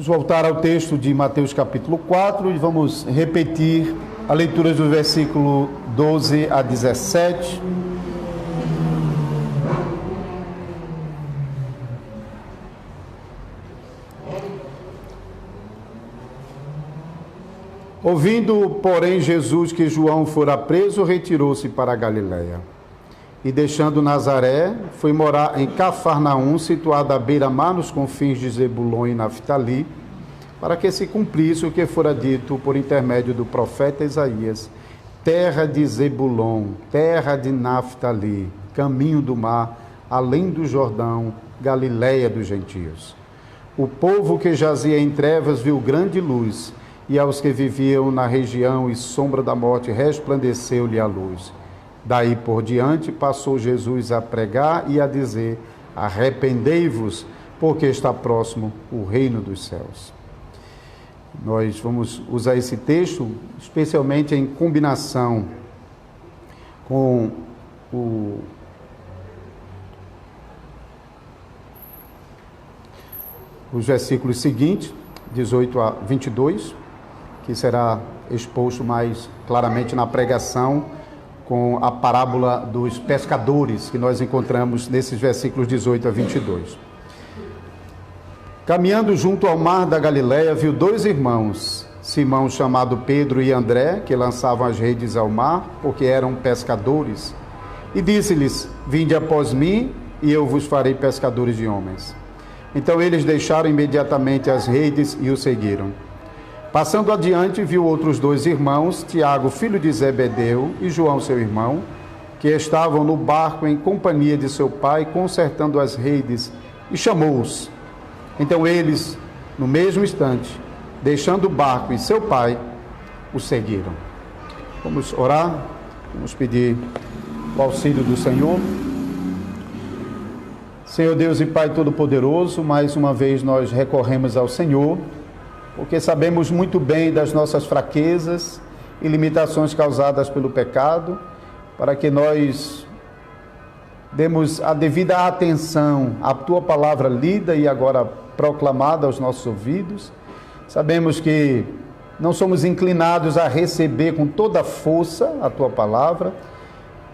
Vamos voltar ao texto de Mateus capítulo 4 e vamos repetir a leitura do versículo 12 a 17. Ouvindo, porém, Jesus que João fora preso, retirou-se para a Galiléia. E deixando Nazaré, foi morar em Cafarnaum, situada à beira-mar nos confins de Zebulon e Naftali, para que se cumprisse o que fora dito por intermédio do profeta Isaías: terra de Zebulon, terra de Naftali, caminho do mar, além do Jordão, Galiléia dos gentios. O povo que jazia em trevas viu grande luz, e aos que viviam na região e sombra da morte resplandeceu-lhe a luz. Daí por diante passou Jesus a pregar e a dizer: arrependei-vos, porque está próximo o reino dos céus. Nós vamos usar esse texto especialmente em combinação com os versículos seguintes, 18 a 22, que será exposto mais claramente na pregação com a parábola dos pescadores, que nós encontramos nesses versículos 18 a 22. Caminhando junto ao mar da Galiléia, viu dois irmãos, Simão, chamado Pedro, e André, que lançavam as redes ao mar, porque eram pescadores. E disse-lhes: vinde após mim, e eu vos farei pescadores de homens. Então eles deixaram imediatamente as redes e o seguiram. Passando adiante, viu outros dois irmãos, Tiago, filho de Zebedeu, e João, seu irmão, que estavam no barco em companhia de seu pai, consertando as redes, e chamou-os. Então eles, no mesmo instante, deixando o barco e seu pai, o seguiram. Vamos orar, vamos pedir o auxílio do Senhor. Senhor Deus e Pai Todo-Poderoso, mais uma vez nós recorremos ao Senhor, porque sabemos muito bem das nossas fraquezas e limitações causadas pelo pecado, para que nós demos a devida atenção à Tua palavra lida e agora proclamada aos nossos ouvidos. Sabemos que não somos inclinados a receber com toda a força a Tua palavra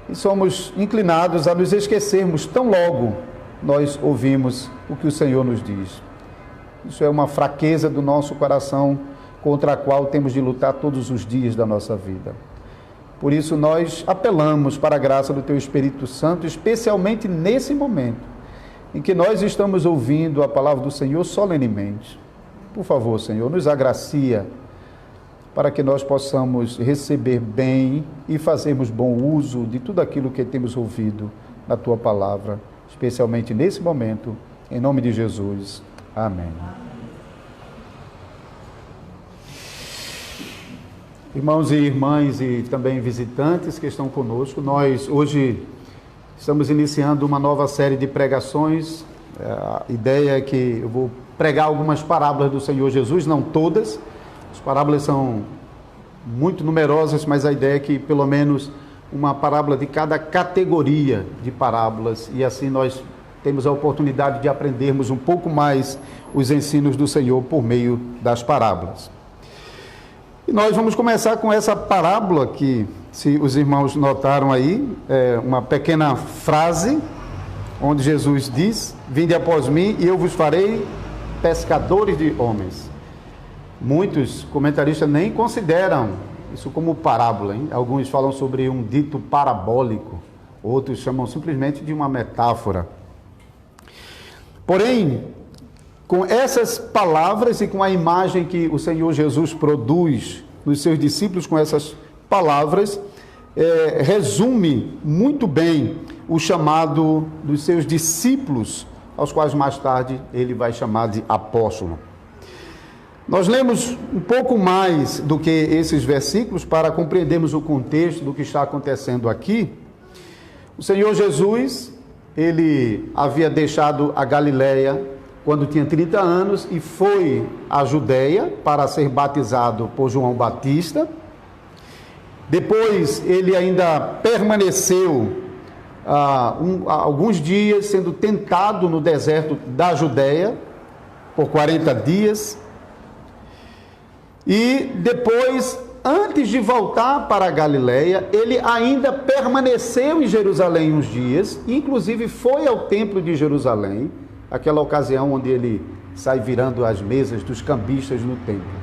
e somos inclinados a nos esquecermos tão logo nós ouvimos o que o Senhor nos diz. Isso é uma fraqueza do nosso coração contra a qual temos de lutar todos os dias da nossa vida. Por isso nós apelamos para a graça do Teu Espírito Santo, especialmente nesse momento em que nós estamos ouvindo a palavra do Senhor solenemente. Por favor, Senhor, nos agracia para que nós possamos receber bem e fazermos bom uso de tudo aquilo que temos ouvido na Tua palavra, especialmente nesse momento, em nome de Jesus. Amém. Irmãos e irmãs e também visitantes que estão conosco, nós hoje estamos iniciando uma nova série de pregações. A ideia é que eu vou pregar algumas parábolas do Senhor Jesus, não todas. As parábolas são muito numerosas, mas a ideia é que pelo menos uma parábola de cada categoria de parábolas, e assim nós temos a oportunidade de aprendermos um pouco mais os ensinos do Senhor por meio das parábolas. E nós vamos começar com essa parábola que, se os irmãos notaram aí, é uma pequena frase, onde Jesus diz: vinde após mim e eu vos farei pescadores de homens. Muitos comentaristas nem consideram isso como parábola, hein? Alguns falam sobre um dito parabólico, outros chamam simplesmente de uma metáfora. Porém, com essas palavras e com a imagem que o Senhor Jesus produz nos seus discípulos com essas palavras, resume muito bem o chamado dos seus discípulos, aos quais mais tarde ele vai chamar de apóstolo. Nós lemos um pouco mais do que esses versículos para compreendermos o contexto do que está acontecendo aqui. O Senhor Jesus, ele havia deixado a Galiléia quando tinha 30 anos e foi à Judeia para ser batizado por João Batista. Depois ele ainda permaneceu alguns dias sendo tentado no deserto da Judéia por 40 dias. E depois, antes de voltar para a Galileia, ele ainda permaneceu em Jerusalém uns dias, inclusive foi ao templo de Jerusalém, aquela ocasião onde ele sai virando as mesas dos cambistas no templo.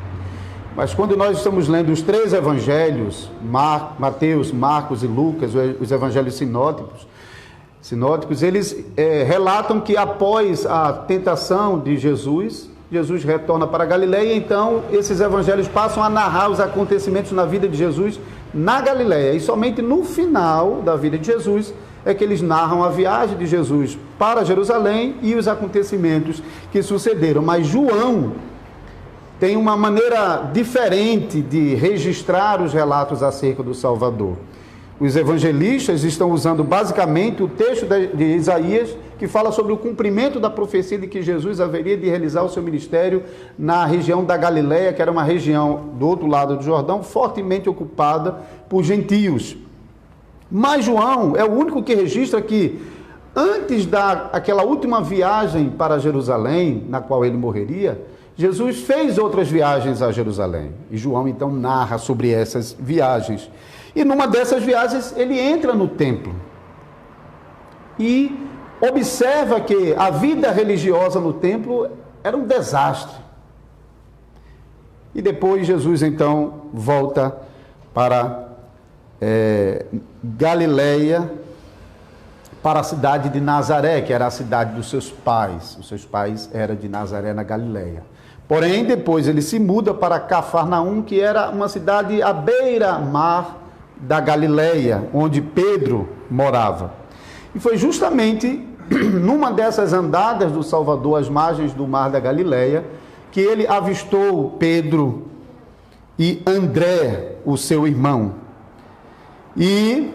Mas quando nós estamos lendo os três evangelhos, Mateus, Marcos e Lucas, os evangelhos sinóticos, eles relatam que após a tentação de Jesus retorna para a Galileia, então esses evangelhos passam a narrar os acontecimentos na vida de Jesus na Galileia. E somente no final da vida de Jesus é que eles narram a viagem de Jesus para Jerusalém e os acontecimentos que sucederam. Mas João tem uma maneira diferente de registrar os relatos acerca do Salvador. Os evangelistas estão usando basicamente o texto de Isaías, que fala sobre o cumprimento da profecia de que Jesus haveria de realizar o seu ministério na região da Galileia, que era uma região do outro lado do Jordão, fortemente ocupada por gentios. Mas João é o único que registra que, antes daquela última viagem para Jerusalém, na qual ele morreria, Jesus fez outras viagens a Jerusalém. E João então narra sobre essas viagens. E numa dessas viagens ele entra no templo e observa que a vida religiosa no templo era um desastre. E depois Jesus então volta para Galileia, para a cidade de Nazaré, que era a cidade dos seus pais. Os seus pais eram de Nazaré, na Galileia. Porém, depois ele se muda para Cafarnaum, que era uma cidade à beira-mar da Galileia, onde Pedro morava. E foi justamente numa dessas andadas do Salvador às margens do mar da Galileia que ele avistou Pedro e André, o seu irmão. E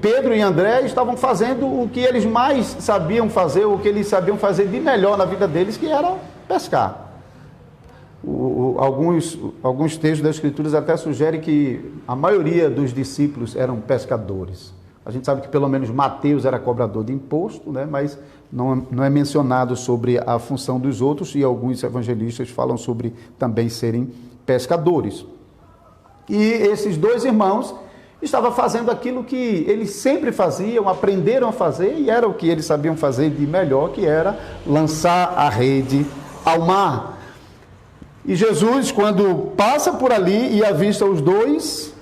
Pedro e André estavam fazendo o que eles mais sabiam fazer, o que eles sabiam fazer de melhor na vida deles, que era pescar. Alguns textos das Escrituras até sugerem que a maioria dos discípulos eram pescadores. A gente sabe que pelo menos Mateus era cobrador de imposto, né? Mas não é mencionado sobre a função dos outros, e alguns evangelistas falam sobre também serem pescadores. E esses dois irmãos estavam fazendo aquilo que eles sempre faziam, aprenderam a fazer, e era o que eles sabiam fazer de melhor, que era lançar a rede ao mar. E Jesus, quando passa por ali e avista os dois,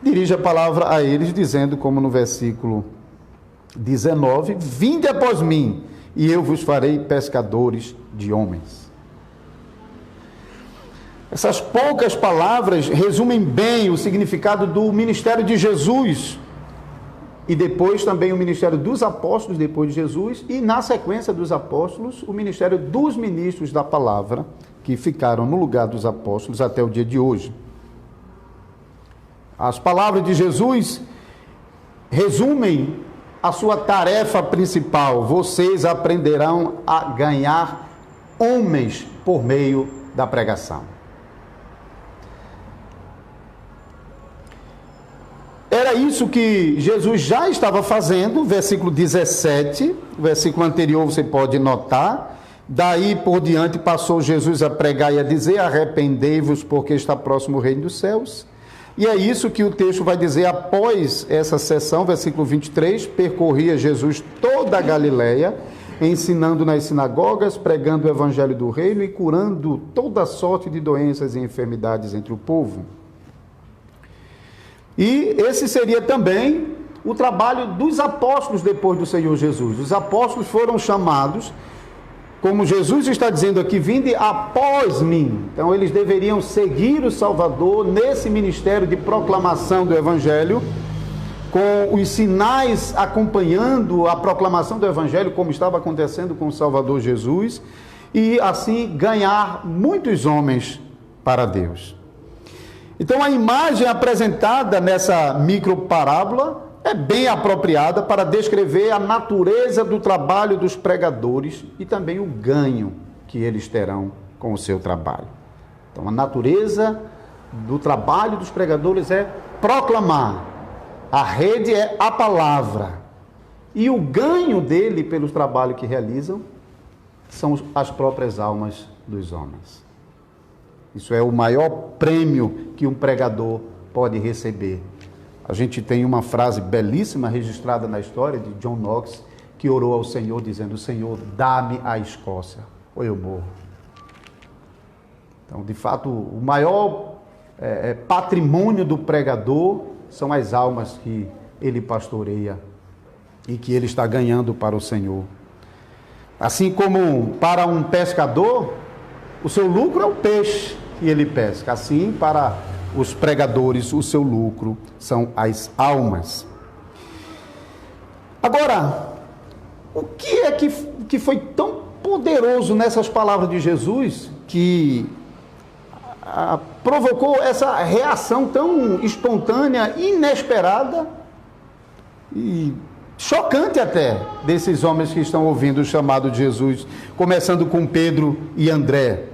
dirige a palavra a eles, dizendo, como no versículo 19, vinde após mim, e eu vos farei pescadores de homens. Essas poucas palavras resumem bem o significado do ministério de Jesus, e depois também o ministério dos apóstolos depois de Jesus, e na sequência dos apóstolos, o ministério dos ministros da palavra, que ficaram no lugar dos apóstolos até o dia de hoje. As palavras de Jesus resumem a sua tarefa principal: vocês aprenderão a ganhar homens por meio da pregação. Era isso que Jesus já estava fazendo, versículo 17, o versículo anterior você pode notar. Daí por diante passou Jesus a pregar e a dizer: arrependei-vos, porque está próximo o reino dos céus. E é isso que o texto vai dizer após essa sessão, versículo 23, percorria Jesus toda a Galileia, ensinando nas sinagogas, pregando o evangelho do reino e curando toda sorte de doenças e enfermidades entre o povo. E esse seria também o trabalho dos apóstolos depois do Senhor Jesus. Os apóstolos foram chamados, como Jesus está dizendo aqui, vinde após mim. Então eles deveriam seguir o Salvador nesse ministério de proclamação do Evangelho, com os sinais acompanhando a proclamação do Evangelho, como estava acontecendo com o Salvador Jesus, e assim ganhar muitos homens para Deus. Então a imagem apresentada nessa microparábola é bem apropriada para descrever a natureza do trabalho dos pregadores e também o ganho que eles terão com o seu trabalho. Então a natureza do trabalho dos pregadores é proclamar. A rede é a palavra. E o ganho dele pelo trabalho que realizam são as próprias almas dos homens. Isso é o maior prêmio que um pregador pode receber. A gente tem uma frase belíssima registrada na história de John Knox, que orou ao Senhor dizendo: Senhor, dá-me a Escócia, ou eu morro. Então, de fato, o maior patrimônio do pregador são as almas que ele pastoreia e que ele está ganhando para o Senhor. Assim como para um pescador, o seu lucro é o peixe que ele pesca. Assim, para os pregadores, o seu lucro são as almas. Agora, o que é que foi tão poderoso nessas palavras de Jesus que provocou essa reação tão espontânea, inesperada e chocante até desses homens que estão ouvindo o chamado de Jesus, começando com Pedro e André?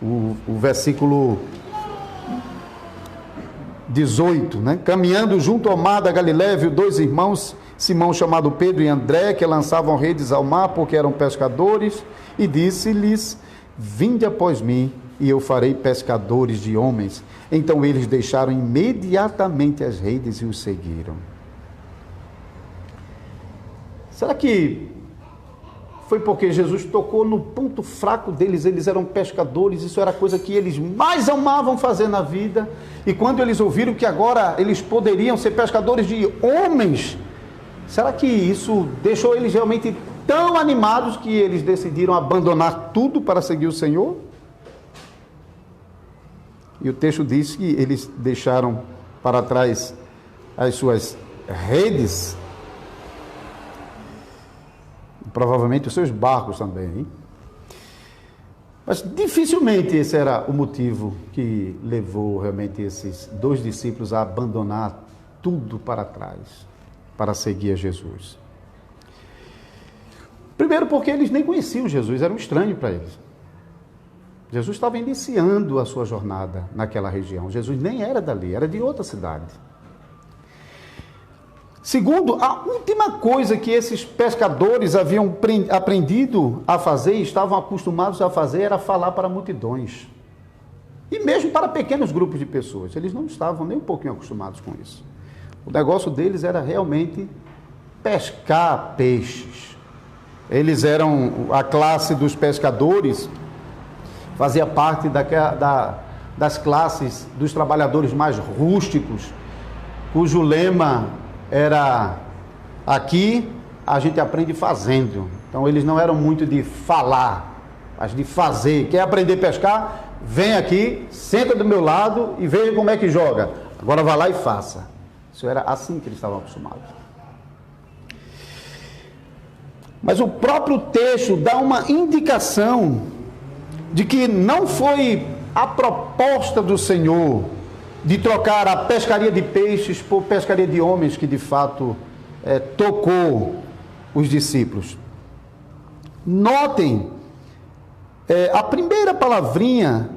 O versículo 18, né? Caminhando junto ao mar da Galiléia, viu dois irmãos, Simão chamado Pedro e André, que lançavam redes ao mar porque eram pescadores, e disse-lhes: vinde após mim, e eu farei pescadores de homens. Então eles deixaram imediatamente as redes e os seguiram. Será que foi porque Jesus tocou no ponto fraco deles? Eles eram pescadores, isso era a coisa que eles mais amavam fazer na vida. E quando eles ouviram que agora eles poderiam ser pescadores de homens, será que isso deixou eles realmente tão animados que eles decidiram abandonar tudo para seguir o Senhor? E o texto diz que eles deixaram para trás as suas redes, provavelmente os seus barcos também, hein? Mas dificilmente esse era o motivo que levou realmente esses dois discípulos a abandonar tudo para trás, para seguir a Jesus. Primeiro porque eles nem conheciam Jesus, era um estranho para eles. Jesus estava iniciando a sua jornada naquela região. Jesus nem era dali, era de outra cidade. Segundo, a última coisa que esses pescadores haviam aprendido a fazer e estavam acostumados a fazer era falar para multidões. E mesmo para pequenos grupos de pessoas. Eles não estavam nem um pouquinho acostumados com isso. O negócio deles era realmente pescar peixes. Eles eram a classe dos pescadores, fazia parte das classes dos trabalhadores mais rústicos, cujo lema era: aqui a gente aprende fazendo. Então eles não eram muito de falar, mas de fazer. Quer aprender a pescar? Vem aqui, senta do meu lado e veja como é que joga. Agora vá lá e faça. Isso era assim que eles estavam acostumados. Mas o próprio texto dá uma indicação de que não foi a proposta do Senhor de trocar a pescaria de peixes por pescaria de homens que de fato tocou os discípulos. Notem a primeira palavrinha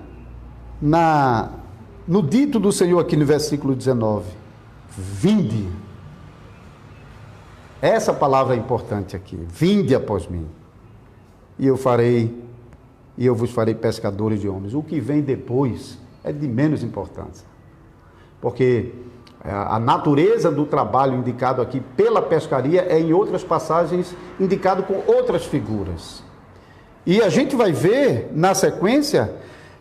no dito do Senhor aqui no versículo 19: vinde. Essa palavra é importante aqui: vinde após mim, e eu vos farei pescadores de homens. O que vem depois é de menos importância, porque a natureza do trabalho indicado aqui pela pescaria é, em outras passagens, indicado com outras figuras. E a gente vai ver na sequência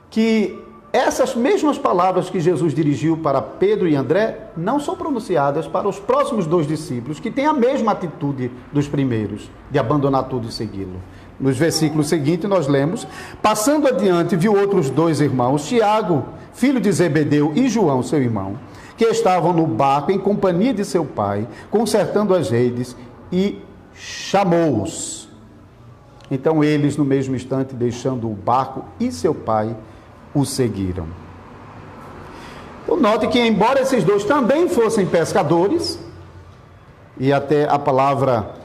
que essas mesmas palavras que Jesus dirigiu para Pedro e André não são pronunciadas para os próximos dois discípulos, que têm a mesma atitude dos primeiros, de abandonar tudo e segui-lo. Nos versículos seguintes nós lemos: passando adiante, viu outros dois irmãos, Tiago, filho de Zebedeu, e João, seu irmão, que estavam no barco em companhia de seu pai, consertando as redes, e chamou-os. Então eles, no mesmo instante, deixando o barco e seu pai, o seguiram. Então, note que, embora esses dois também fossem pescadores, e até a palavra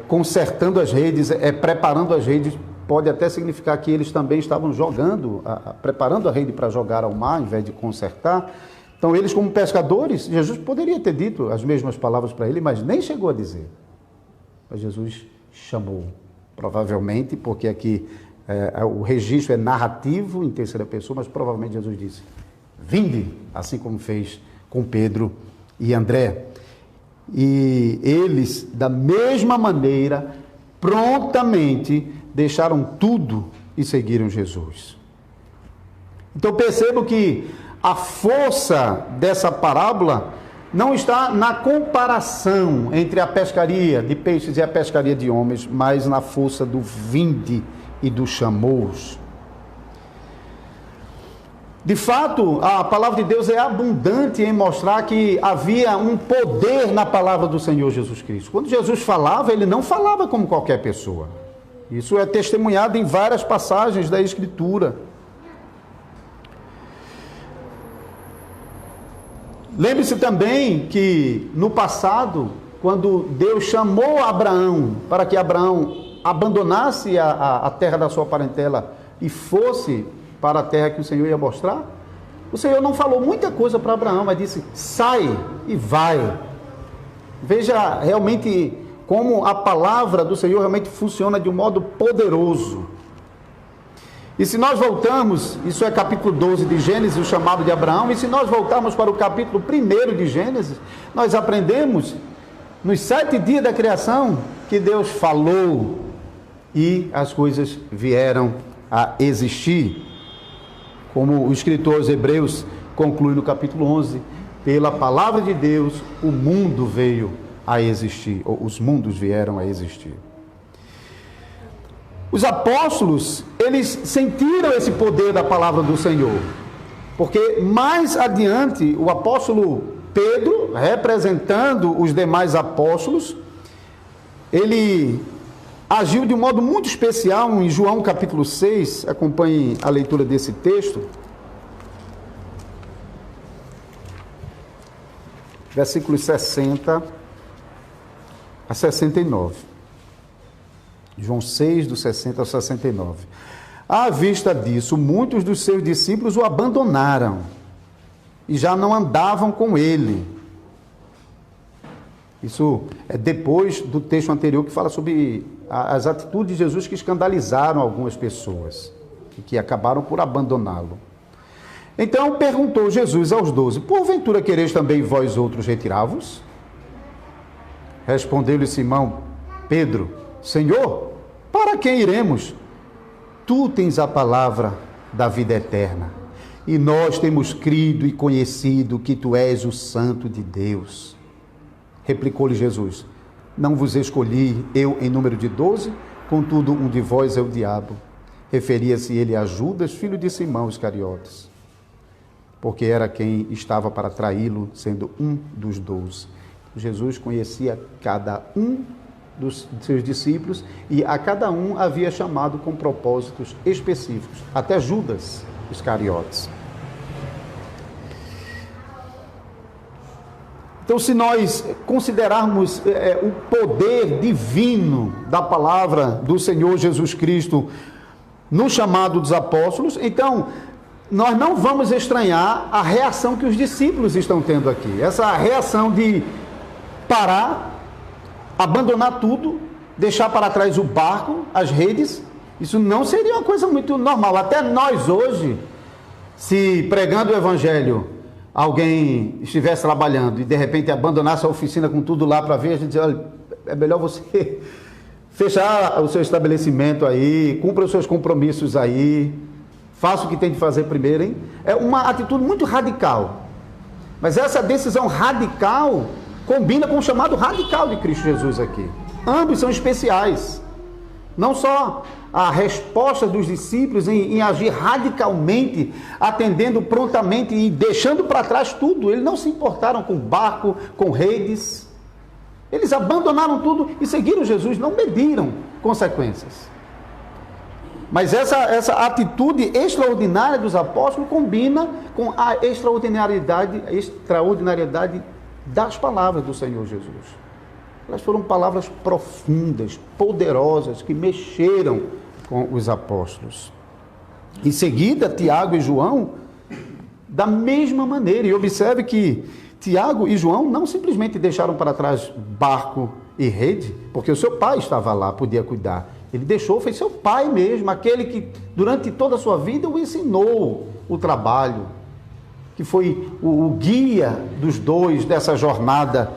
consertando as redes, preparando as redes, pode até significar que eles também estavam jogando, preparando a rede para jogar ao mar, ao invés de consertar. Então, eles, como pescadores, Jesus poderia ter dito as mesmas palavras para ele, mas nem chegou a dizer. Mas Jesus chamou provavelmente, porque aqui o registro é narrativo em terceira pessoa, mas provavelmente Jesus disse: vinde, assim como fez com Pedro e André. E eles, da mesma maneira, prontamente deixaram tudo e seguiram Jesus. Então percebo que a força dessa parábola não está na comparação entre a pescaria de peixes e a pescaria de homens, mas na força do vinde e do chamou-os. De fato, a palavra de Deus é abundante em mostrar que havia um poder na palavra do Senhor Jesus Cristo. Quando Jesus falava, ele não falava como qualquer pessoa. Isso é testemunhado em várias passagens da Escritura. Lembre-se também que no passado, quando Deus chamou Abraão para que Abraão abandonasse a terra da sua parentela e fosse para a terra que o Senhor ia mostrar, o Senhor não falou muita coisa para Abraão, mas disse: sai e vai. Veja realmente como a palavra do Senhor realmente funciona de um modo poderoso. E se nós voltamos, isso é capítulo 12 de Gênesis, o chamado de Abraão, e se nós voltarmos para o capítulo 1 de Gênesis, nós aprendemos nos 7 dias da criação que Deus falou e as coisas vieram a existir. Como o escritor aos Hebreus conclui no capítulo 11, pela palavra de Deus o mundo veio a existir, ou os mundos vieram a existir. Os apóstolos, eles sentiram esse poder da palavra do Senhor, porque mais adiante o apóstolo Pedro, representando os demais apóstolos, ele agiu de um modo muito especial em João capítulo 6, acompanhe a leitura desse texto, versículos 60 a 69. João 6, do 60 ao 69. À vista disso, muitos dos seus discípulos o abandonaram e já não andavam com ele. Isso é depois do texto anterior que fala sobre as atitudes de Jesus que escandalizaram algumas pessoas e que acabaram por abandoná-lo. Então perguntou Jesus aos 12: porventura quereis também vós outros retirar-vos? Respondeu-lhe Simão Pedro: Senhor, para quem iremos? Tu tens a palavra da vida eterna, e nós temos crido e conhecido que tu és o Santo de Deus. Replicou-lhe Jesus: não vos escolhi eu em número de 12, contudo um de vós é o diabo. Referia-se ele a Judas, filho de Simão Iscariotes, porque era quem estava para traí-lo, sendo um dos 12. Jesus conhecia cada um dos seus discípulos e a cada um havia chamado com propósitos específicos, até Judas Iscariotes. Então, se nós considerarmos o poder divino da palavra do Senhor Jesus Cristo no chamado dos apóstolos, então nós não vamos estranhar a reação que os discípulos estão tendo aqui. Essa reação de parar, abandonar tudo, deixar para trás o barco, as redes. Isso não seria uma coisa muito normal. Até nós hoje, se pregando o evangelho, alguém estivesse trabalhando e de repente abandonasse a oficina com tudo lá para ver, a gente diz: olha, é melhor você fechar o seu estabelecimento aí, cumpra os seus compromissos aí, faça o que tem de fazer primeiro, hein? É uma atitude muito radical. Mas essa decisão radical combina com o chamado radical de Cristo Jesus aqui. Ambos são especiais. Não só a resposta dos discípulos em agir radicalmente, atendendo prontamente e deixando para trás tudo. Eles não se importaram com barco, com redes. Eles abandonaram tudo e seguiram Jesus, não mediram consequências. Mas essa atitude extraordinária dos apóstolos combina com a extraordinariedade das palavras do Senhor Jesus. Elas foram palavras profundas, poderosas, que mexeram com os apóstolos. Em seguida, Tiago e João, da mesma maneira. E observe que Tiago e João não simplesmente deixaram para trás barco e rede, porque o seu pai estava lá, podia cuidar. Ele deixou, foi seu pai mesmo, aquele que durante toda a sua vida o ensinou o trabalho, que foi o guia dos dois dessa jornada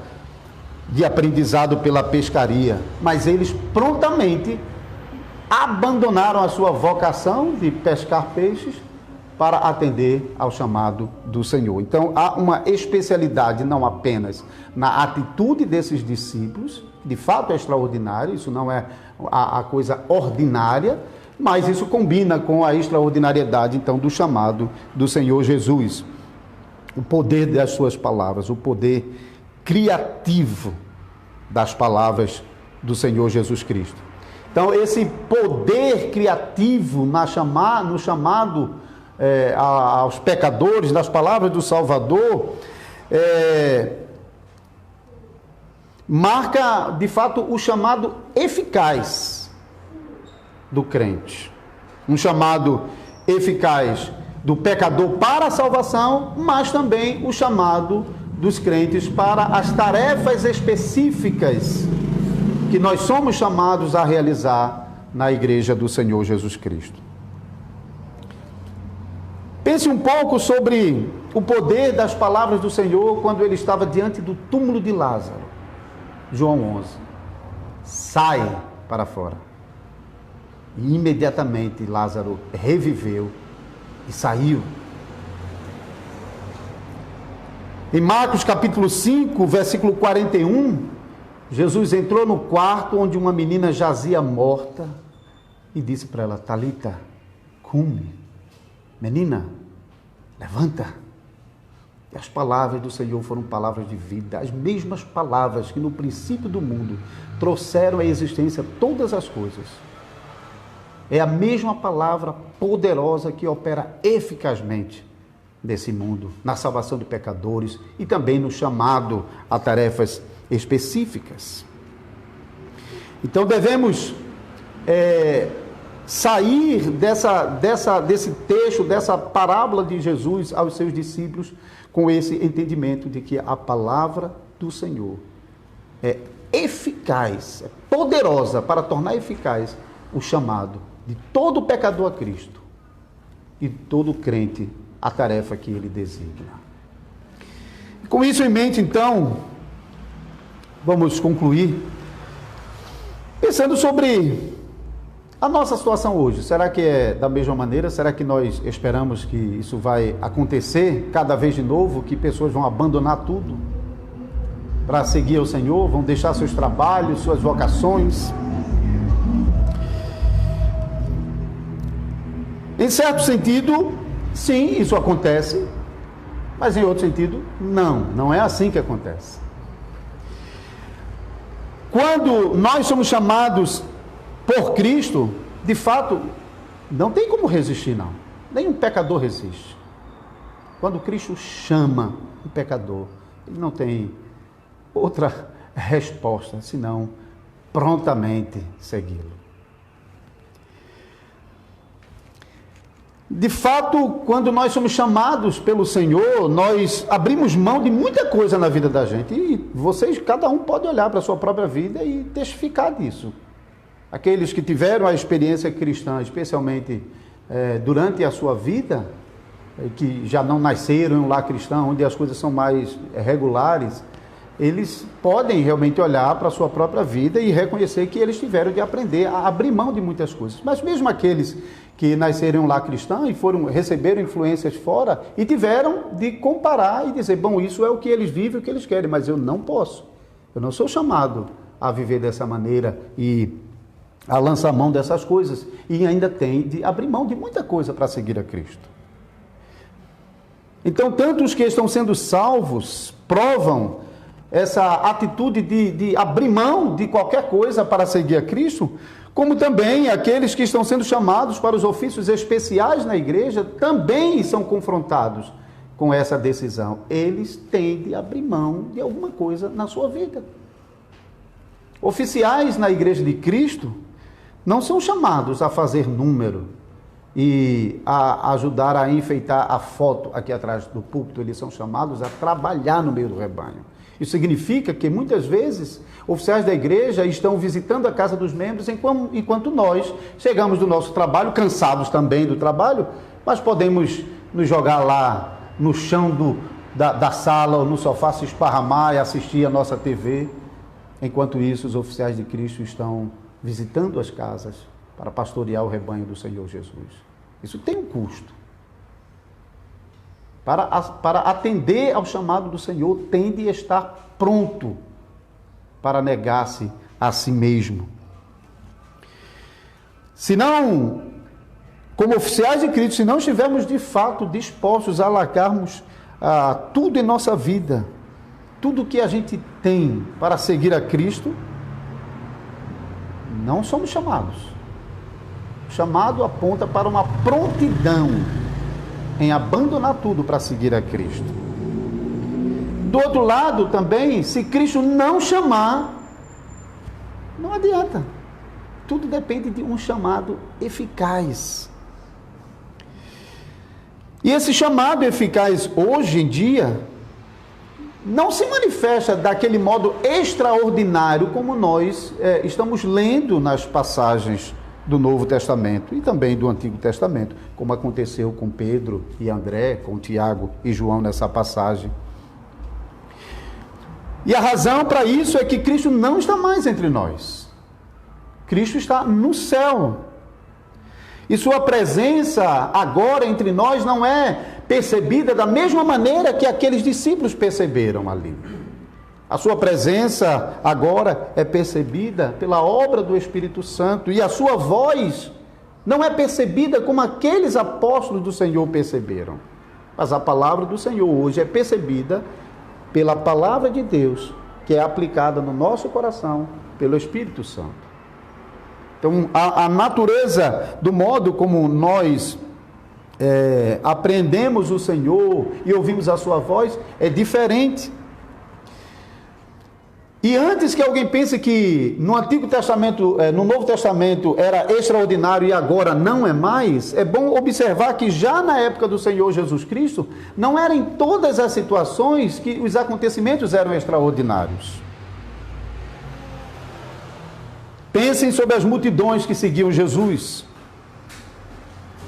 de aprendizado pela pescaria. Mas eles prontamente abandonaram a sua vocação de pescar peixes para atender ao chamado do Senhor. Então, há uma especialidade não apenas na atitude desses discípulos, de fato é extraordinário, isso não é a coisa ordinária, mas isso combina com a extraordinariedade, então, do chamado do Senhor Jesus. O poder das suas palavras, o poder criativo das palavras do Senhor Jesus Cristo. Então, esse poder criativo no chamado aos pecadores, das palavras do Salvador, marca, de fato, o chamado eficaz do crente. Um chamado eficaz do pecador para a salvação, mas também o chamado dos crentes para as tarefas específicas que nós somos chamados a realizar na igreja do Senhor Jesus Cristo. Pense um pouco sobre o poder das palavras do Senhor quando ele estava diante do túmulo de Lázaro. João 11. Sai para fora. E imediatamente Lázaro reviveu e saiu. Em Marcos capítulo 5, versículo 41, Jesus entrou no quarto onde uma menina jazia morta e disse para ela: Talita, cumi. Menina, levanta. E as palavras do Senhor foram palavras de vida, as mesmas palavras que no princípio do mundo trouxeram à existência todas as coisas. É a mesma palavra poderosa que opera eficazmente nesse mundo, na salvação de pecadores e também no chamado a tarefas específicas. Então devemos sair desse texto, dessa parábola de Jesus aos seus discípulos, com esse entendimento de que a palavra do Senhor é eficaz, é poderosa para tornar eficaz o chamado de todo pecador a Cristo e de todo crente a tarefa que ele designa. Com isso em mente, então, vamos concluir pensando sobre a nossa situação hoje. Será que é da mesma maneira? Será que nós esperamos que isso vai acontecer cada vez de novo, que pessoas vão abandonar tudo para seguir ao Senhor, vão deixar seus trabalhos, suas vocações? Em certo sentido, sim, isso acontece, mas em outro sentido, não é assim que acontece. Quando nós somos chamados por Cristo, de fato, não tem como resistir, não. Nenhum pecador resiste. Quando Cristo chama um pecador, ele não tem outra resposta, senão prontamente segui-lo. De fato, quando nós somos chamados pelo Senhor, nós abrimos mão de muita coisa na vida da gente. E vocês, cada um pode olhar para a sua própria vida e testificar disso. Aqueles que tiveram a experiência cristã, especialmente durante a sua vida, que já não nasceram em um lar cristão, onde as coisas são mais regulares, eles podem realmente olhar para a sua própria vida e reconhecer que eles tiveram de aprender a abrir mão de muitas coisas. Mas mesmo aqueles que nasceram em um lar cristão e receberam influências fora e tiveram de comparar e dizer, bom, isso é o que eles vivem, o que eles querem, mas eu não posso. Eu não sou chamado a viver dessa maneira e a lançar mão dessas coisas, e ainda tem de abrir mão de muita coisa para seguir a Cristo. Então, tanto os que estão sendo salvos provam essa atitude de abrir mão de qualquer coisa para seguir a Cristo, como também aqueles que estão sendo chamados para os ofícios especiais na igreja também são confrontados com essa decisão. Eles têm de abrir mão de alguma coisa na sua vida. Oficiais na igreja de Cristo não são chamados a fazer número e a ajudar a enfeitar a foto aqui atrás do púlpito. Eles são chamados a trabalhar no meio do rebanho. Isso significa que muitas vezes oficiais da igreja estão visitando a casa dos membros enquanto nós chegamos do nosso trabalho, cansados também do trabalho, mas podemos nos jogar lá no chão da sala ou no sofá, se esparramar e assistir a nossa TV. Enquanto isso, os oficiais de Cristo estão visitando as casas para pastorear o rebanho do Senhor Jesus. Isso tem um custo. Para atender ao chamado do Senhor, tem de estar pronto para negar-se a si mesmo. Se não, como oficiais de Cristo, se não estivermos de fato dispostos a largarmos tudo em nossa vida, tudo que a gente tem para seguir a Cristo, não somos chamados. O chamado aponta para uma prontidão em abandonar tudo para seguir a Cristo. Do outro lado também, se Cristo não chamar, não adianta. Tudo depende de um chamado eficaz. E esse chamado eficaz hoje em dia não se manifesta daquele modo extraordinário como nós estamos lendo nas passagens do Novo Testamento e também do Antigo Testamento, como aconteceu com Pedro e André, com Tiago e João nessa passagem. E a razão para isso é que Cristo não está mais entre nós. Cristo está no céu. E sua presença agora entre nós não é percebida da mesma maneira que aqueles discípulos perceberam ali. A sua presença agora é percebida pela obra do Espírito Santo e a sua voz não é percebida como aqueles apóstolos do Senhor perceberam. Mas a palavra do Senhor hoje é percebida pela palavra de Deus, que é aplicada no nosso coração pelo Espírito Santo. Então, a natureza do modo como nós aprendemos o Senhor e ouvimos a sua voz é diferente. E antes que alguém pense que no Antigo Testamento, no Novo Testamento era extraordinário e agora não é mais, é bom observar que já na época do Senhor Jesus Cristo, não era em todas as situações que os acontecimentos eram extraordinários. Pensem sobre as multidões que seguiam Jesus.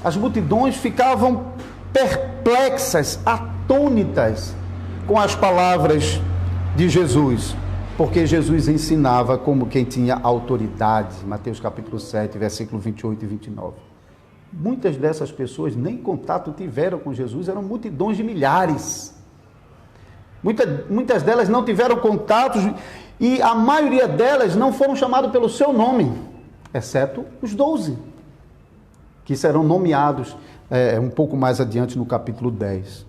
As multidões ficavam perplexas, atônitas com as palavras de Jesus, porque Jesus ensinava como quem tinha autoridade. Mateus capítulo 7, versículo 28 e 29. Muitas dessas pessoas nem contato tiveram com Jesus, eram multidões de milhares. Muitas delas não tiveram contatos e a maioria delas não foram chamadas pelo seu nome, exceto os 12, que serão nomeados um pouco mais adiante no capítulo 10.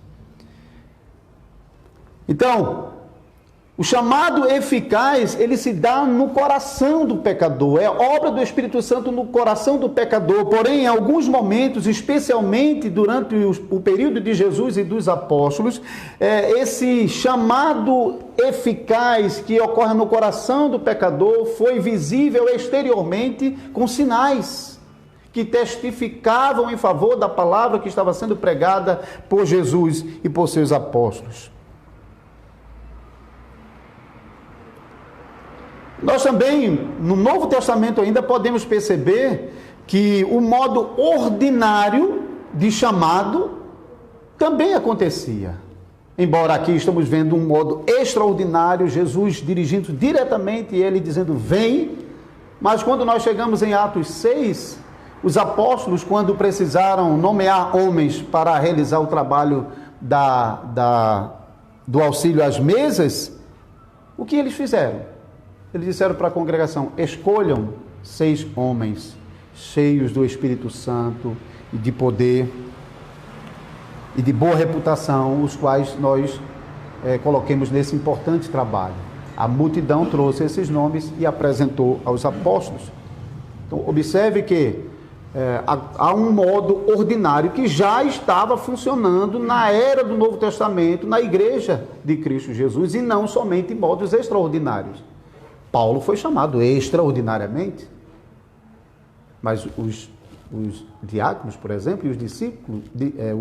Então, o chamado eficaz, ele se dá no coração do pecador, é obra do Espírito Santo no coração do pecador, porém, em alguns momentos, especialmente durante o período de Jesus e dos apóstolos, esse chamado eficaz que ocorre no coração do pecador foi visível exteriormente com sinais que testificavam em favor da palavra que estava sendo pregada por Jesus e por seus apóstolos. Nós também, no Novo Testamento ainda, podemos perceber que o modo ordinário de chamado também acontecia. Embora aqui estamos vendo um modo extraordinário, Jesus dirigindo diretamente, ele dizendo, vem. Mas quando nós chegamos em Atos 6, os apóstolos, quando precisaram nomear homens para realizar o trabalho do auxílio às mesas, o que eles fizeram? Eles disseram para a congregação, escolham 6 homens cheios do Espírito Santo e de poder e de boa reputação, os quais nós coloquemos nesse importante trabalho. A multidão trouxe esses nomes e apresentou aos apóstolos. Então, observe que há um modo ordinário que já estava funcionando na era do Novo Testamento, na igreja de Cristo Jesus, e não somente em modos extraordinários. Paulo foi chamado extraordinariamente, mas os diáconos, por exemplo, e os discípulos,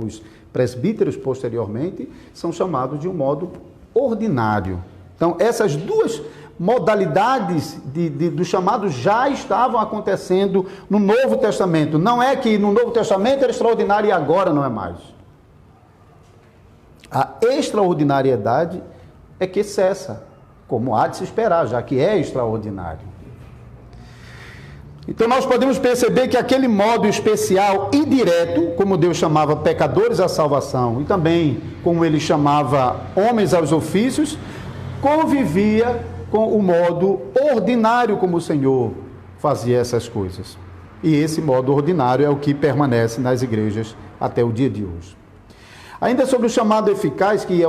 os presbíteros posteriormente, são chamados de um modo ordinário. Então, essas duas modalidades do chamado já estavam acontecendo no Novo Testamento. Não é que no Novo Testamento era extraordinário e agora não é mais. A extraordinariedade é que cessa, como há de se esperar, já que é extraordinário. Então nós podemos perceber que aquele modo especial e direto, como Deus chamava pecadores à salvação, e também como ele chamava homens aos ofícios, convivia com o modo ordinário como o Senhor fazia essas coisas. E esse modo ordinário é o que permanece nas igrejas até o dia de hoje. Ainda sobre o chamado eficaz, que é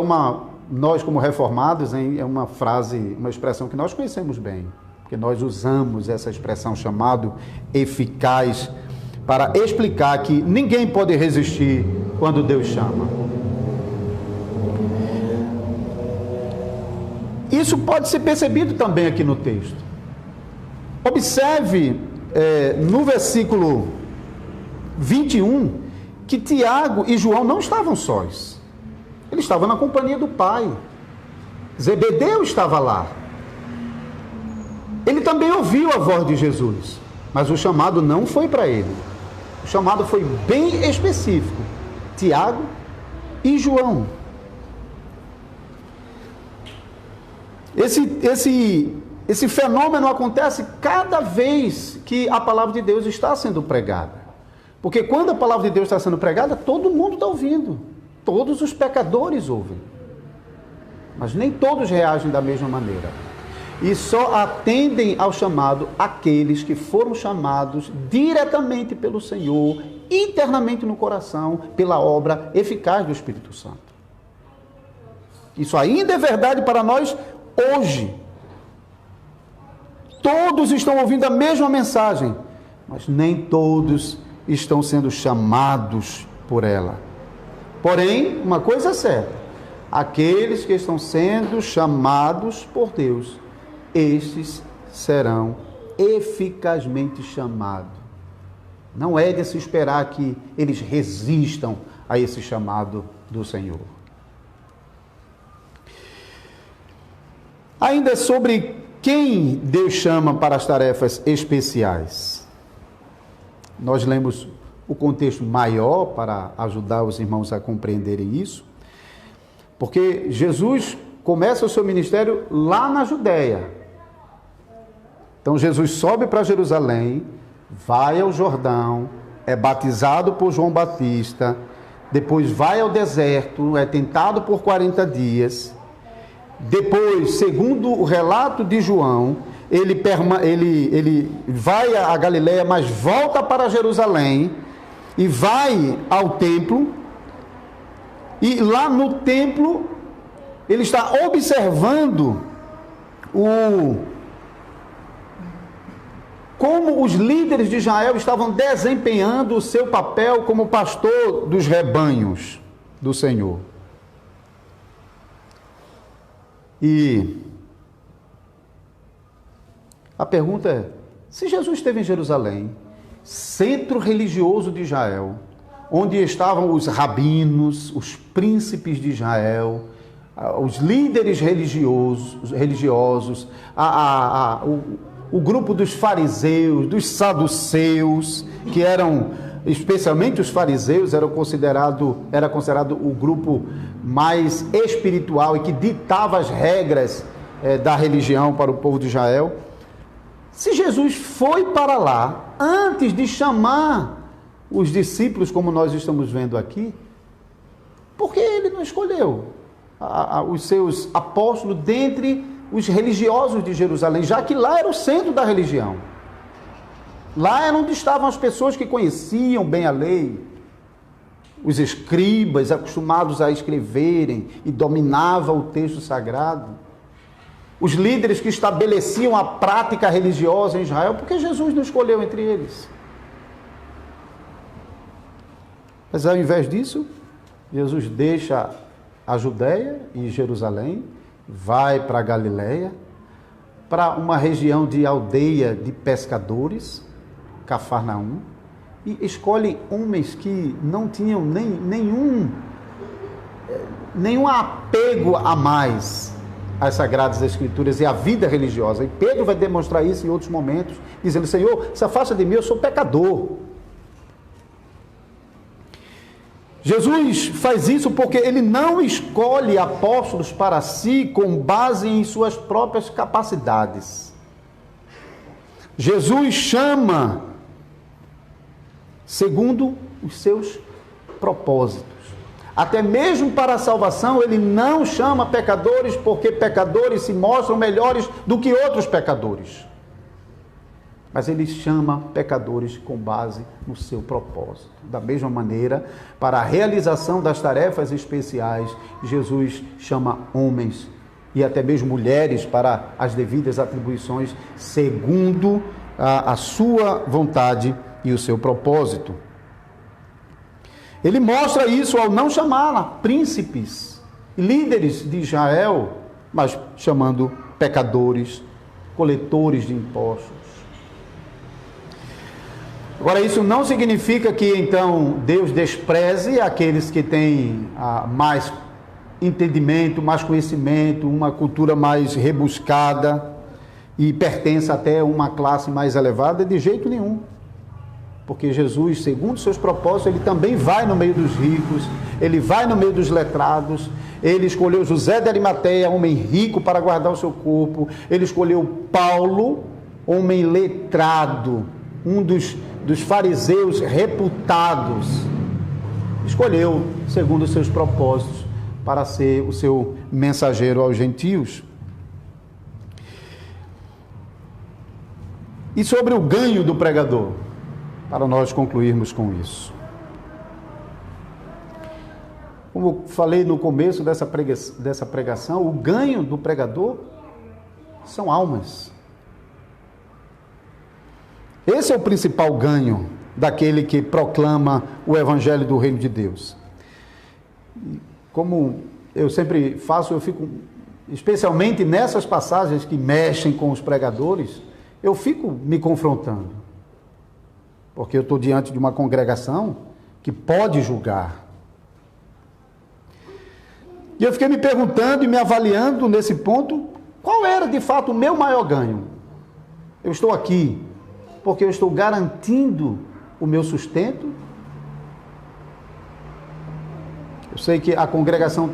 nós como reformados, é uma frase, uma expressão que nós conhecemos bem, porque nós usamos essa expressão chamado eficaz para explicar que ninguém pode resistir quando Deus chama. Isso pode ser percebido também aqui no texto. Observe no versículo 21 que Tiago e João não estavam sós. Eles estavam na companhia do Pai. Zebedeu estava lá. Ele também ouviu a voz de Jesus, mas o chamado não foi para ele. O chamado foi bem específico. Tiago e João. Esse fenômeno acontece cada vez que a palavra de Deus está sendo pregada. Porque quando a palavra de Deus está sendo pregada, todo mundo está ouvindo. Todos os pecadores ouvem. Mas nem todos reagem da mesma maneira. E só atendem ao chamado aqueles que foram chamados diretamente pelo Senhor, internamente no coração, pela obra eficaz do Espírito Santo. Isso ainda é verdade para nós hoje. Todos estão ouvindo a mesma mensagem, mas nem todos estão sendo chamados por ela. Porém, uma coisa é certa: aqueles que estão sendo chamados por Deus, estes serão eficazmente chamados. Não é de se esperar que eles resistam a esse chamado do Senhor. Ainda sobre quem Deus chama para as tarefas especiais. Nós lemos o contexto maior para ajudar os irmãos a compreenderem isso, porque Jesus começa o seu ministério lá na Judéia. Então Jesus sobe para Jerusalém, vai ao Jordão, é batizado por João Batista, depois vai ao deserto, é tentado por 40 dias, depois, segundo o relato de João, ele vai a Galileia, mas volta para Jerusalém e vai ao templo, e lá no templo ele está observando como os líderes de Israel estavam desempenhando o seu papel como pastor dos rebanhos do Senhor. E a pergunta é: se Jesus esteve em Jerusalém, centro religioso de Israel, onde estavam os rabinos, os príncipes de Israel, os líderes religiosos, o grupo dos fariseus, dos saduceus, que eram, especialmente os fariseus, era considerado o grupo mais espiritual e que ditava as regras da religião para o povo de Israel. Se Jesus foi para lá antes de chamar os discípulos, como nós estamos vendo aqui, por que ele não escolheu os seus apóstolos dentre os religiosos de Jerusalém, já que lá era o centro da religião? Lá era onde estavam as pessoas que conheciam bem a lei, os escribas acostumados a escreverem e dominavam o texto sagrado, os líderes que estabeleciam a prática religiosa em Israel. Por que Jesus não escolheu entre eles? Mas ao invés disso, Jesus deixa a Judéia e Jerusalém, vai para a Galileia, para uma região de aldeia de pescadores, Cafarnaum, e escolhe homens que não tinham nenhum apego a mais as Sagradas Escrituras e a vida religiosa. E Pedro vai demonstrar isso em outros momentos, dizendo: Senhor, se afasta de mim, eu sou pecador. Jesus faz isso porque ele não escolhe apóstolos para si com base em suas próprias capacidades. Jesus chama segundo os seus propósitos. Até mesmo para a salvação, ele não chama pecadores porque pecadores se mostram melhores do que outros pecadores. Mas ele chama pecadores com base no seu propósito. Da mesma maneira, para a realização das tarefas especiais, Jesus chama homens e até mesmo mulheres para as devidas atribuições, segundo a sua vontade e o seu propósito. Ele mostra isso ao não chamar príncipes, líderes de Israel, mas chamando pecadores, coletores de impostos. Agora, isso não significa que, então, Deus despreze aqueles que têm mais entendimento, mais conhecimento, uma cultura mais rebuscada e pertence até a uma classe mais elevada, de jeito nenhum. Porque Jesus, segundo seus propósitos, ele também vai no meio dos ricos, ele vai no meio dos letrados, ele escolheu José de Arimateia, homem rico, para guardar o seu corpo, ele escolheu Paulo, homem letrado, um dos fariseus reputados, escolheu, segundo os seus propósitos, para ser o seu mensageiro aos gentios. E sobre o ganho do pregador, para nós concluirmos com isso. Como falei no começo dessa pregação, o ganho do pregador são almas. Esse é o principal ganho daquele que proclama o Evangelho do Reino de Deus. Como eu sempre faço, eu fico, especialmente nessas passagens que mexem com os pregadores, eu fico me confrontando. Porque eu estou diante de uma congregação que pode julgar. E eu fiquei me perguntando e me avaliando nesse ponto, qual era de fato o meu maior ganho? Eu estou aqui porque eu estou garantindo o meu sustento. Eu sei que a congregação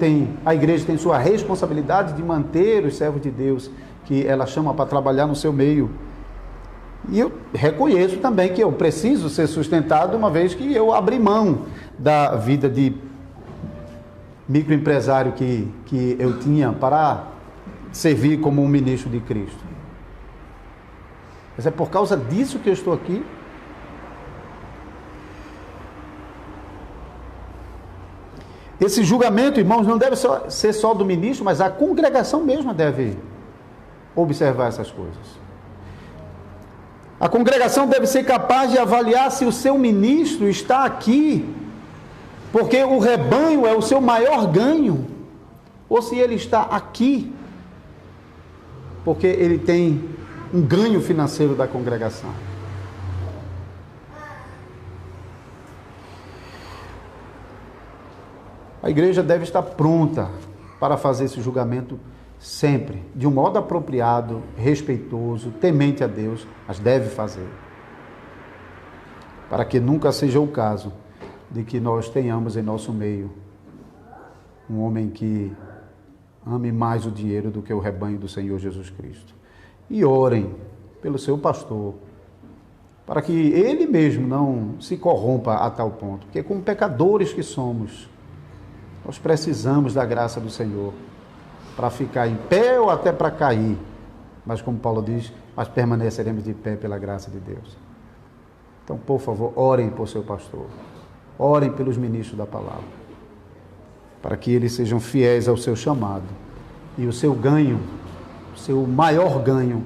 a igreja tem sua responsabilidade de manter os servos de Deus, que ela chama para trabalhar no seu meio. E eu reconheço também que eu preciso ser sustentado, uma vez que eu abri mão da vida de microempresário que eu tinha para servir como um ministro de Cristo. Mas é por causa disso que eu estou aqui. Esse julgamento, irmãos, não deve ser só do ministro, mas a congregação mesma deve observar essas coisas. A congregação deve ser capaz de avaliar se o seu ministro está aqui, porque o rebanho é o seu maior ganho, ou se ele está aqui, porque ele tem um ganho financeiro da congregação. A igreja deve estar pronta para fazer esse julgamento sempre, de um modo apropriado, respeitoso, temente a Deus, mas deve fazer. Para que nunca seja o caso de que nós tenhamos em nosso meio um homem que ame mais o dinheiro do que o rebanho do Senhor Jesus Cristo. E orem pelo seu pastor, para que ele mesmo não se corrompa a tal ponto, porque como pecadores que somos, nós precisamos da graça do Senhor para ficar em pé ou até para cair. Mas como Paulo diz, mas permaneceremos de pé pela graça de Deus. Então, por favor, orem por seu pastor. Orem pelos ministros da palavra. Para que eles sejam fiéis ao seu chamado. E o seu ganho, o seu maior ganho,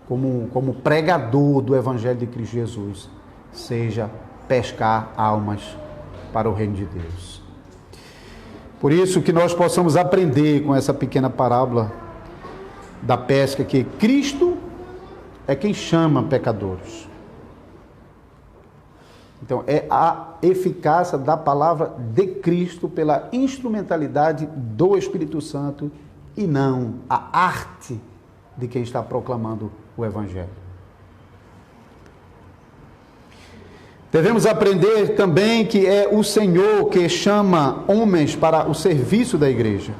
como pregador do Evangelho de Cristo Jesus, seja pescar almas para o reino de Deus. Por isso que nós possamos aprender com essa pequena parábola da pesca, que Cristo é quem chama pecadores. Então, é a eficácia da palavra de Cristo pela instrumentalidade do Espírito Santo e não a arte de quem está proclamando o Evangelho. Devemos aprender também que é o Senhor que chama homens para o serviço da igreja.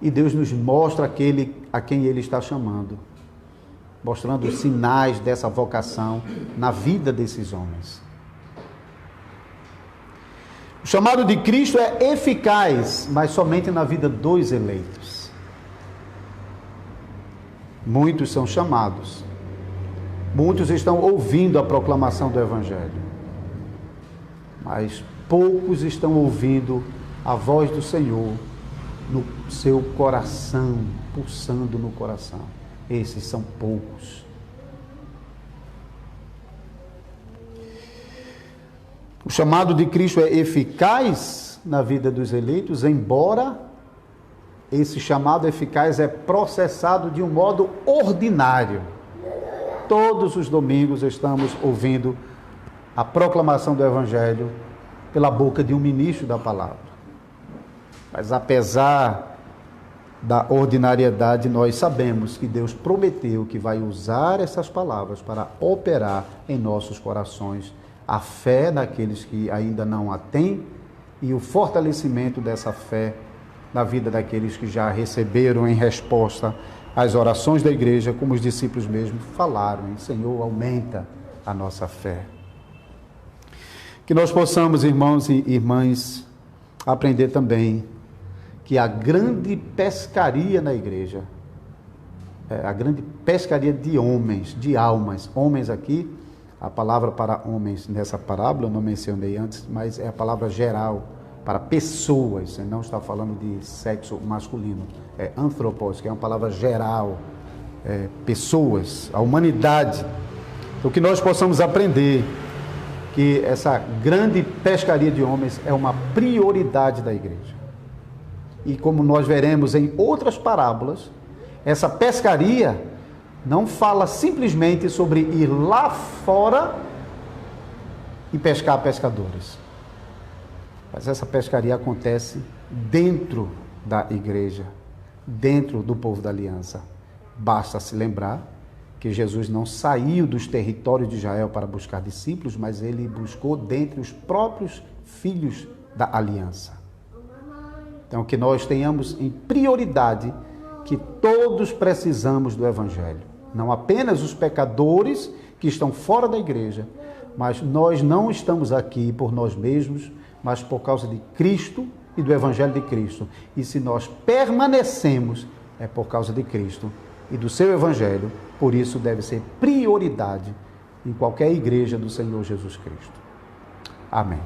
E Deus nos mostra aquele a quem Ele está chamando, mostrando os sinais dessa vocação na vida desses homens. O chamado de Cristo é eficaz, mas somente na vida dos eleitos. Muitos são chamados, muitos estão ouvindo a proclamação do Evangelho, mas poucos estão ouvindo a voz do Senhor no seu coração, pulsando no coração. Esses são poucos. O chamado de Cristo é eficaz na vida dos eleitos, embora esse chamado eficaz é processado de um modo ordinário. Todos os domingos estamos ouvindo a proclamação do Evangelho pela boca de um ministro da palavra. Mas apesar da ordinariedade, nós sabemos que Deus prometeu que vai usar essas palavras para operar em nossos corações a fé daqueles que ainda não a têm e o fortalecimento dessa fé na vida daqueles que já receberam em resposta às orações da igreja, como os discípulos mesmo falaram: Senhor, aumenta a nossa fé. Que nós possamos, irmãos e irmãs, aprender também que a grande pescaria na igreja, a grande pescaria de homens, de almas, homens aqui, a palavra para homens nessa parábola, eu não mencionei antes, mas é a palavra geral, para pessoas, você não está falando de sexo masculino, é anthropos, que é uma palavra geral, pessoas, a humanidade. Então que nós possamos aprender que essa grande pescaria de homens é uma prioridade da igreja. E como nós veremos em outras parábolas, essa pescaria não fala simplesmente sobre ir lá fora e pescar pescadores. Mas essa pescaria acontece dentro da igreja, dentro do povo da aliança. Basta se lembrar que Jesus não saiu dos territórios de Israel para buscar discípulos, mas ele buscou dentre os próprios filhos da aliança. Então, que nós tenhamos em prioridade que todos precisamos do Evangelho. Não apenas os pecadores que estão fora da igreja, mas nós não estamos aqui por nós mesmos, mas por causa de Cristo e do Evangelho de Cristo. E se nós permanecemos, é por causa de Cristo e do seu Evangelho. Por isso deve ser prioridade em qualquer igreja do Senhor Jesus Cristo. Amém.